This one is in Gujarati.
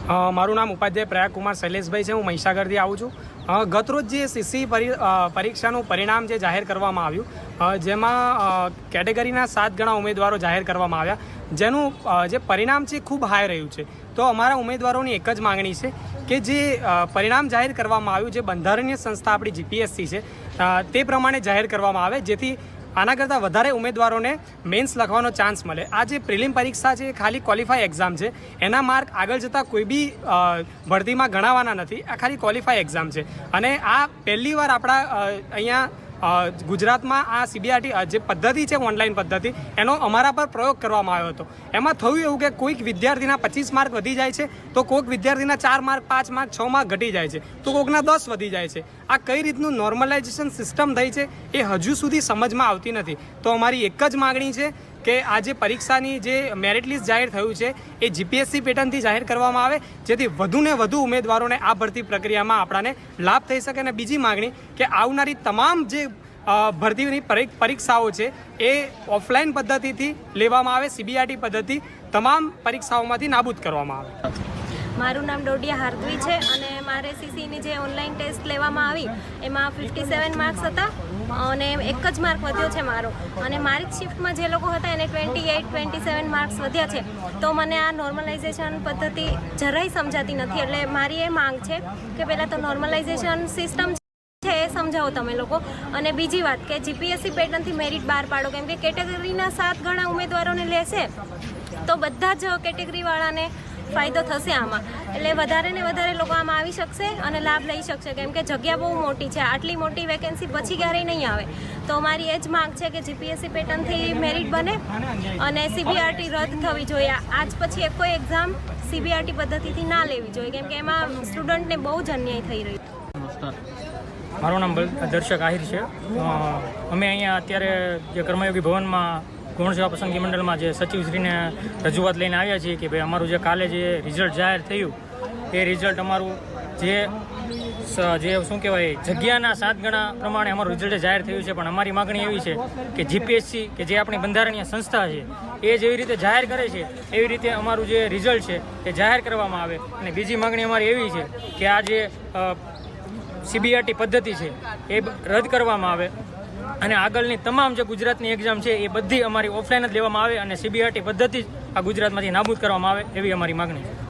મારું નામ ઉપાધ્યાય પ્રયાગ કુમાર શૈલેષભાઈ છે. હું મહીસાગરથી આવું છું. ગતરોજ જે સીસી પરીક્ષાનું પરિણામ જે જાહેર કરવામાં આવ્યું, જેમાં કેટેગરીના 7 ગણા ઉમેદવારો જાહેર કરવામાં આવ્યા, જેનું જે પરિણામ છે ખૂબ હાઈ રહ્યું છે. તો અમારા ઉમેદવારોની એક જ માંગણી છે કે જે પરિણામ જાહેર કરવામાં આવ્યું, જે બંધારણીય સંસ્થા આપણી જીપીએસસી છે તે પ્રમાણે જાહેર કરવામાં આવે, જેથી આના કરતાં વધારે ઉમેદવારોને મેન્સ લખવાનો ચાન્સ મળે. આ જે પ્રિલિમ પરીક્ષા છે એ ખાલી ક્વોલિફાઈ એક્ઝામ છે. એના માર્ક આગળ જતાં કોઈ બી ભરતીમાં ગણાવવાના નથી. આ ખાલી ક્વોલિફાઈ એક્ઝામ છે. અને આ પહેલીવાર આપણા અહીંયા ગુજરાતમાં આ સીબીઆરટી જે પદ્ધતિ છે, ઓનલાઈન પદ્ધતિ, એનો અમારા પર પ્રયોગ કરવામાં આવ્યો હતો. એમાં થયું એવું કે કોઈક વિદ્યાર્થીના 25 માર્ક વધી જાય છે, તો કોઈક વિદ્યાર્થીના 4 માર્ક, 5 માર્ક, 6 માર્ક ઘટી જાય છે, તો કોઈકના 10 વધી જાય છે. આ કઈ રીતનું નોર્મલાઇઝેશન સિસ્ટમ થઈ છે એ હજુ સુધી સમજમાં આવતી નથી. તો અમારી એક જ માગણી છે કે આ જે પરીક્ષાની જે મેરિટ લિસ્ટ જાહેર થયું છે એ જીપીએસસી પેટર્નથી જાહેર કરવામાં આવે, જેથી વધુને વધુ ઉમેદવારોને આ ભરતી પ્રક્રિયામાં આપણાને લાભ થઈ શકે. અને બીજી માગણી કે આવનારી તમામ જે ભરતીની પરીક્ષાઓ છે એ ઓફલાઈન પદ્ધતિથી લેવામાં આવે, સીબીઆરટી પદ્ધતિ તમામ પરીક્ષાઓમાંથી નાબૂદ કરવામાં આવે. મારું નામ ડોડિયા હાર્દવી છે અને મારે સીસીની જે ઓનલાઈન ટેસ્ટ લેવામાં આવી એમાં 57 માર્ક્સ હતા અને એક જ માર્ક વધ્યો છે મારો. અને મારી શિફ્ટમાં જે લોકો હતા એને 27 માર્ક્સ વધ્યા છે. તો મને આ નોર્મલાઇઝેશન પદ્ધતિ જરાય સમજાતી નથી. એટલે મારી એ માંગ છે કે પહેલાં તો નોર્મલાઇઝેશન સિસ્ટમ છે એ સમજાવો તમે લોકો. અને બીજી વાત કે જીપીએસસી પેટર્નથી મેરિટ બહાર પાડો, કેમ કે કેટેગરીના 7 ગણા ઉમેદવારોને લેશે તો બધા જ કેટેગરીવાળાને ફાયદો થશે આમાં. એટલે વધારે ને વધારે લોકો આમાં આવી શકશે અને લાભ લઈ શકશે, કેમ કે જગ્યા બહુ મોટી છે. આટલી મોટી વેકેન્સી પછી ક્યારેય નહીં આવે. તો મારી એ જ માંગ છે કે જીપીએસસી પેટર્નથી મેરિટ બને અને સીબીઆરટી રદ થવી જોઈએ. આજ પછી કોઈ એક્ઝામ સીબીઆરટી પદ્ધતિથી ના લેવી જોઈએ, કેમ કે એમાં સ્ટુડન્ટને બહુ જ અન્યાય થઈ રહ્યો. મારું નામ દર્શક આહિર છે. અમે અહીંયા અત્યારે જે કર્મયોગી ભવનમાં ગૌણ સેવા પસંદગી મંડળમાં જે સચિવશ્રીને રજૂઆત લઈને આવ્યા છીએ કે ભાઈ અમારું જે કાલે જે રિઝલ્ટ જાહેર થયું એ રિઝલ્ટ અમારું જે શું કહેવાય જગ્યાના 7 ગણા પ્રમાણે અમારું રિઝલ્ટ જાહેર થયું છે. પણ અમારી માગણી એવી છે કે જીપીએસસી કે જે આપણી બંધારણીય સંસ્થા છે એ જેવી રીતે જાહેર કરે છે એવી રીતે અમારું જે રિઝલ્ટ છે એ જાહેર કરવામાં આવે. અને બીજી માગણી અમારી એવી છે કે આ જે સીબીઆરટી પદ્ધતિ છે એ રદ કરવામાં આવે અને આગળની તમામ જે ગુજરાતની એક્ઝામ છે એ બધી અમારી ઓફલાઈન જ લેવામાં આવે અને સીબીઆરટી પદ્ધતિ આ ગુજરાતમાંથી નાબૂદ કરવામાં આવે એવી અમારી માગણી છે.